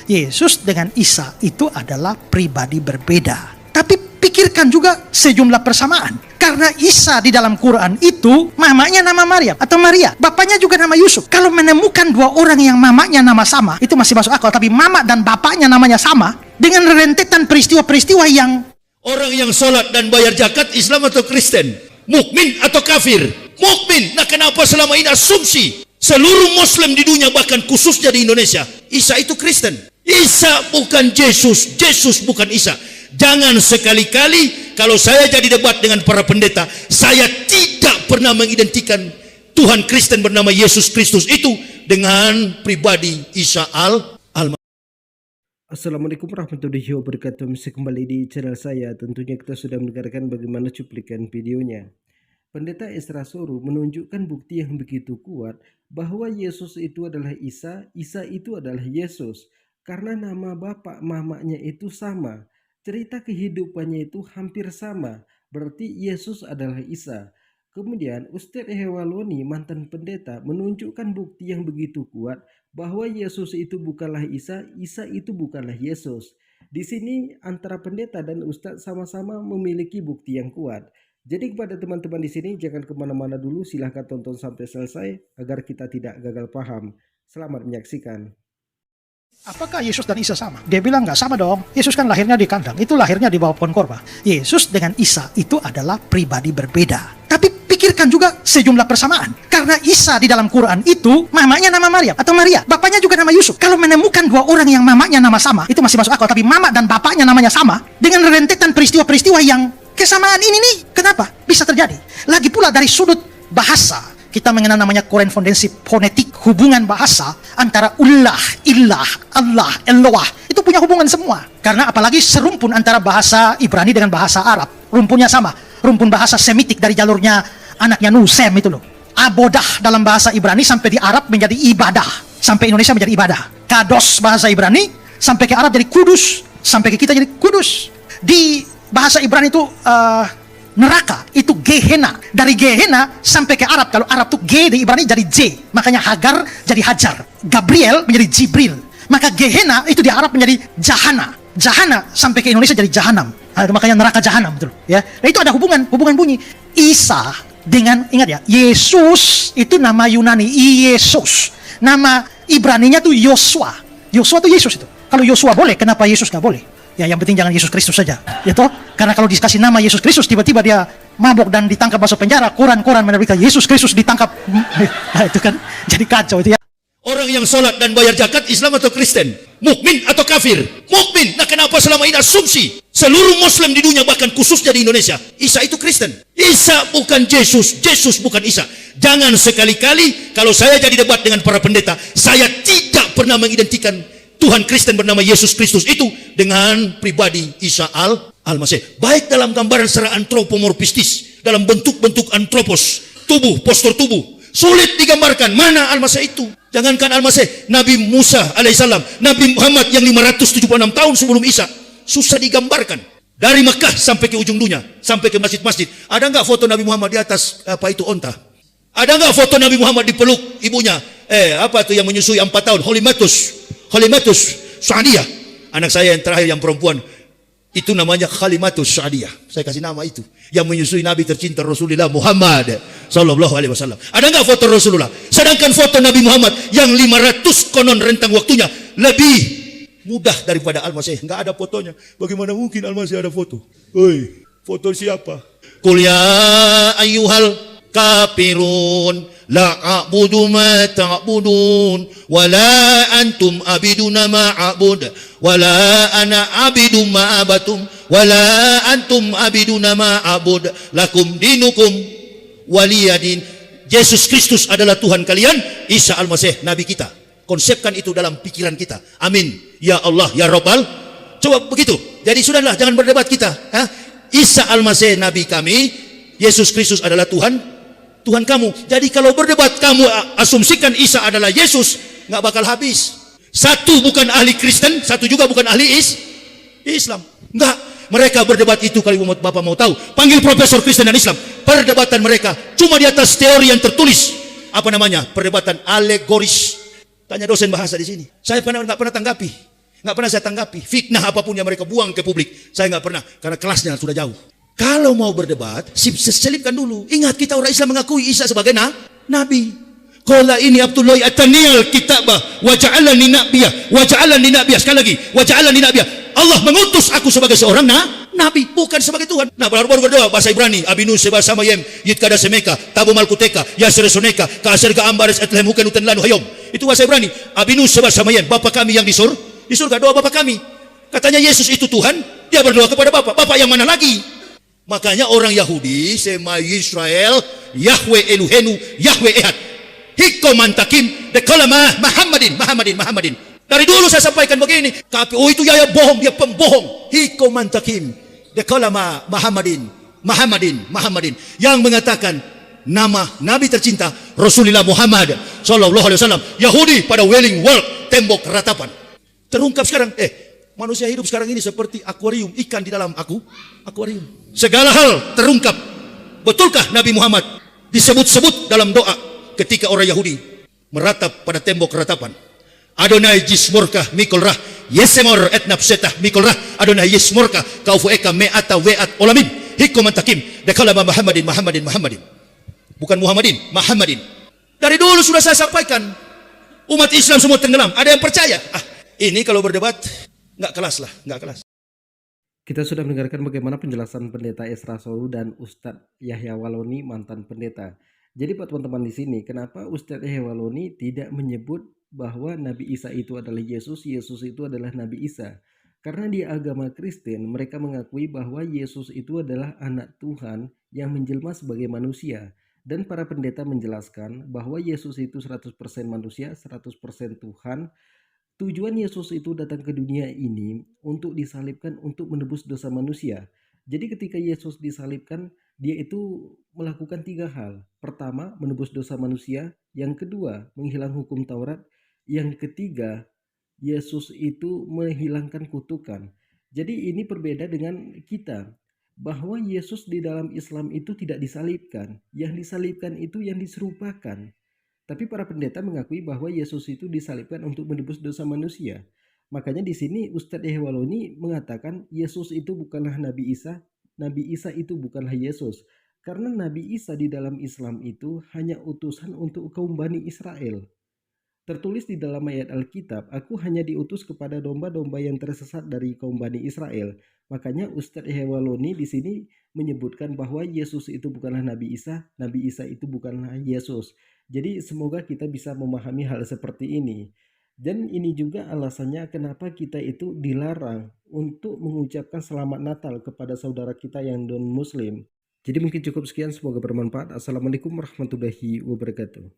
Yesus dengan Isa itu adalah pribadi berbeda. Tapi pikirkan juga sejumlah persamaan. Karena Isa di dalam Quran itu mamanya nama Maryam atau Maria, bapaknya juga nama Yusuf. Kalau menemukan dua orang yang mamanya nama sama, itu masih masuk akal. Tapi mama dan bapaknya namanya sama, dengan rentetan peristiwa-peristiwa yang orang yang sholat dan bayar zakat Islam atau Kristen, mukmin atau kafir? Mukmin. Nah, kenapa selama ini asumsi seluruh Muslim di dunia, bahkan khususnya di Indonesia, Isa itu Kristen? Isa bukan Yesus, Yesus bukan Isa. Jangan sekali-kali kalau saya jadi debat dengan para pendeta, saya tidak pernah mengidentikan Tuhan Kristen bernama Yesus Kristus itu dengan pribadi Isa al-Masih. Assalamualaikum warahmatullahi wabarakatuh. Masih kembali di channel saya. Tentunya kita sudah mendengarkan bagaimana cuplikan videonya. Pendeta Ezra Soru menunjukkan bukti yang begitu kuat bahwa Yesus itu adalah Isa, Isa itu adalah Yesus. Karena nama bapak mamanya itu sama. Cerita kehidupannya itu hampir sama, berarti Yesus adalah Isa. Kemudian Ustadz Hewaloni, mantan pendeta, menunjukkan bukti yang begitu kuat bahwa Yesus itu bukanlah Isa, Isa itu bukanlah Yesus. Di sini antara pendeta dan Ustadz sama-sama memiliki bukti yang kuat. Jadi kepada teman-teman di sini jangan kemana-mana dulu, silahkan tonton sampai selesai agar kita tidak gagal paham. Selamat menyaksikan. apakah Yesus dan Isa sama? Dia bilang nggak sama dong. Yesus kan lahirnya di kandang, itu lahirnya di bawah pohon korma. Yesus dengan Isa itu adalah pribadi berbeda. Tapi pikirkan juga sejumlah persamaan. Karena Isa di dalam Quran itu mamanya nama Maryam atau Maria, bapaknya juga nama Yusuf. Kalau menemukan dua orang yang mamanya nama sama, itu masih masuk akal. Tapi mama dan bapaknya namanya sama, dengan rentetan peristiwa-peristiwa yang kesamaan ini nih, kenapa bisa terjadi? Lagi pula dari sudut bahasa, kita mengenal namanya korespondensi fonetik, hubungan bahasa antara ullah, ilah, Allah, Eloah. Itu punya hubungan semua. Karena apalagi serumpun antara bahasa Ibrani dengan bahasa Arab. Rumpunnya sama. Rumpun bahasa Semitik dari jalurnya anaknya Nuh, Sem itu loh. Abodah dalam bahasa Ibrani sampai di Arab menjadi ibadah. Sampai Indonesia menjadi ibadah. Kados bahasa Ibrani sampai ke Arab jadi kudus. Sampai ke kita jadi kudus. Di bahasa Ibrani itu neraka itu Gehenna. Dari Gehenna sampai ke Arab, kalau Arab tuh G di Ibrani jadi J, makanya Hagar jadi Hajar, Gabriel menjadi Jibril. Maka Gehenna itu di Arab menjadi Jahana. Jahana sampai ke Indonesia jadi Jahanam. Makanya neraka Jahanam, betul ya. Nah, itu ada hubungan bunyi. Isa dengan, ingat ya, Yesus itu nama Yunani Yesus. Nama Ibraninya tuh Yosua. Yosua tuh Yesus itu. Kalau Yosua boleh, kenapa Yesus nggak boleh? Ya, yang penting jangan Yesus Kristus saja, ya toh? Karena kalau dikasih nama Yesus Kristus, tiba-tiba dia mabok dan ditangkap masuk penjara, koran menerbitkan Yesus Kristus ditangkap. Nah, itu kan jadi kacau itu ya. Orang yang sholat dan bayar zakat Islam atau Kristen? Mukmin atau kafir? Mukmin. Nah, kenapa selama ini asumsi seluruh Muslim di dunia, bahkan khususnya di Indonesia, Isa itu Kristen? Isa bukan Yesus, Yesus bukan Isa. Jangan sekali-kali kalau saya jadi debat dengan para pendeta, saya tidak pernah mengidentikan Tuhan Kristen bernama Yesus Kristus itu dengan pribadi Isa al-Masih. Baik dalam gambaran secara antropomorfistis, dalam bentuk-bentuk antropos, tubuh, postur tubuh, sulit digambarkan mana al-Masih itu. Jangankan al-Masih, Nabi Musa alaihissalam, Nabi Muhammad yang 576 tahun sebelum Isa, susah digambarkan. Dari Mekah sampai ke ujung dunia, sampai ke masjid-masjid. Ada nggak foto Nabi Muhammad di atas onta? Ada nggak foto Nabi Muhammad dipeluk ibunya? Apa itu yang menyusui 4 tahun? Khalimatus Sa'diyah. Anak saya yang terakhir yang perempuan, itu namanya Khalimatus Sa'diyah. Saya kasih nama itu. Yang menyusui Nabi tercinta Rasulullah Muhammad sallallahu alaihi wasallam. Ada enggak foto Rasulullah? Sedangkan foto Nabi Muhammad yang 500 konon rentang waktunya lebih mudah daripada Al-Masih. Enggak ada fotonya. Bagaimana mungkin Al-Masih ada foto? Foto siapa? Qul ya ayyuhal kafirun la a'budu ma ta'budun wa la antum abiduna ma a'bud wa la ana abidu ma abatum wa la antum abiduna ma a'bud lakum dinukum waliyadin. Yesus Kristus adalah Tuhan kalian, Isa al-Masih Nabi kita. Konsepkan itu dalam pikiran kita. Amin ya Allah ya Rabbal. Coba begitu. Jadi sudahlah, jangan berdebat kita. Isa al-Masih Nabi kami, Yesus Kristus adalah Tuhan kamu. Jadi kalau berdebat kamu asumsikan Isa adalah Yesus, nggak bakal habis. Satu bukan ahli Kristen, satu juga bukan ahli Islam. Nggak. Mereka berdebat itu, kalau Bapak mau tahu, panggil profesor Kristen dan Islam. Perdebatan mereka cuma di atas teori yang tertulis. Apa namanya? Perdebatan alegoris. Tanya dosen bahasa di sini. Saya nggak pernah tanggapi. Nggak pernah saya tanggapi. Fitnah apapun yang mereka buang ke publik, saya nggak pernah, karena kelasnya sudah jauh. Kalau mau berdebat, selipkan dulu. Ingat, kita orang Islam mengakui Isa sebagai nabi. Qala ini Abdullah ataniyal kitabah wa ja'alani nabiyah wa ja'alani nabiyah. Sekali lagi, wa ja'alani nabiyah. Allah mengutus aku sebagai seorang nabi, bukan sebagai Tuhan. Nah, baru berdoa bahasa Ibrani, Abinu seba samayem yitkada semeka tabu malkuteka yasresoneka kaasirga ambares etlem hukan utan lanu hayom. Itu bahasa Ibrani. Abinu seba samayem, Bapa kami yang di surga, doa Bapa kami. Katanya Yesus itu Tuhan, dia berdoa kepada Bapa yang mana lagi? Makanya orang Yahudi sema Israel Yahweh Eluhenu Yahweh Ehad hikomantakim dekalama Muhammadin. Dari dulu saya sampaikan begini, tapi itu ya bohong, dia pembohong. Hikomantakim dekalama Muhammadin yang mengatakan nama Nabi tercinta Rasulullah Muhammad sallallahu alaihi wasallam. Yahudi pada Wailing World, tembok ratapan. Terungkap sekarang, manusia hidup sekarang ini seperti akuarium, ikan di dalam akuarium. Segala hal terungkap. Betulkah Nabi Muhammad disebut-sebut dalam doa ketika orang Yahudi meratap pada tembok ratapan? Adonai jismurka mikolrah yesemor etnapsetah mikolrah Adonai jismurka kaufueka me'ata we'at olamin hikomantakim dekalama Muhammadin. Bukan Muhammadin. Dari dulu sudah saya sampaikan, umat Islam semua tenggelam. Ada yang percaya? Ini kalau berdebat nggak kelas. Kita sudah mendengarkan bagaimana penjelasan Pendeta Esra Soru dan Ustadz Yahya Waloni, mantan pendeta. Jadi buat teman-teman di sini, kenapa Ustadz Yahya Waloni tidak menyebut bahwa Nabi Isa itu adalah Yesus itu adalah Nabi Isa? Karena di agama Kristen, mereka mengakui bahwa Yesus itu adalah anak Tuhan yang menjelma sebagai manusia. Dan para pendeta menjelaskan bahwa Yesus itu 100% manusia, 100% Tuhan. Tujuan Yesus itu datang ke dunia ini untuk disalibkan untuk menebus dosa manusia. Jadi ketika Yesus disalibkan, dia itu melakukan 3 hal. Pertama, menebus dosa manusia. Yang kedua, menghilang hukum Taurat. Yang ketiga, Yesus itu menghilangkan kutukan. Jadi ini berbeda dengan kita, bahwa Yesus di dalam Islam itu tidak disalibkan. Yang disalibkan itu yang diserupakan. Tapi para pendeta mengakui bahwa Yesus itu disalibkan untuk menebus dosa manusia. Makanya di sini Ustadz Yahya Waloni mengatakan Yesus itu bukanlah Nabi Isa itu bukanlah Yesus. Karena Nabi Isa di dalam Islam itu hanya utusan untuk kaum Bani Israel. Tertulis di dalam ayat Alkitab, aku hanya diutus kepada domba-domba yang tersesat dari kaum Bani Israel. Makanya Ustadz Yahya Waloni di sini menyebutkan bahwa Yesus itu bukanlah Nabi Isa itu bukanlah Yesus. Jadi semoga kita bisa memahami hal seperti ini. Dan ini juga alasannya kenapa kita itu dilarang untuk mengucapkan selamat Natal kepada saudara kita yang non-Muslim. Jadi mungkin cukup sekian, semoga bermanfaat. Assalamualaikum warahmatullahi wabarakatuh.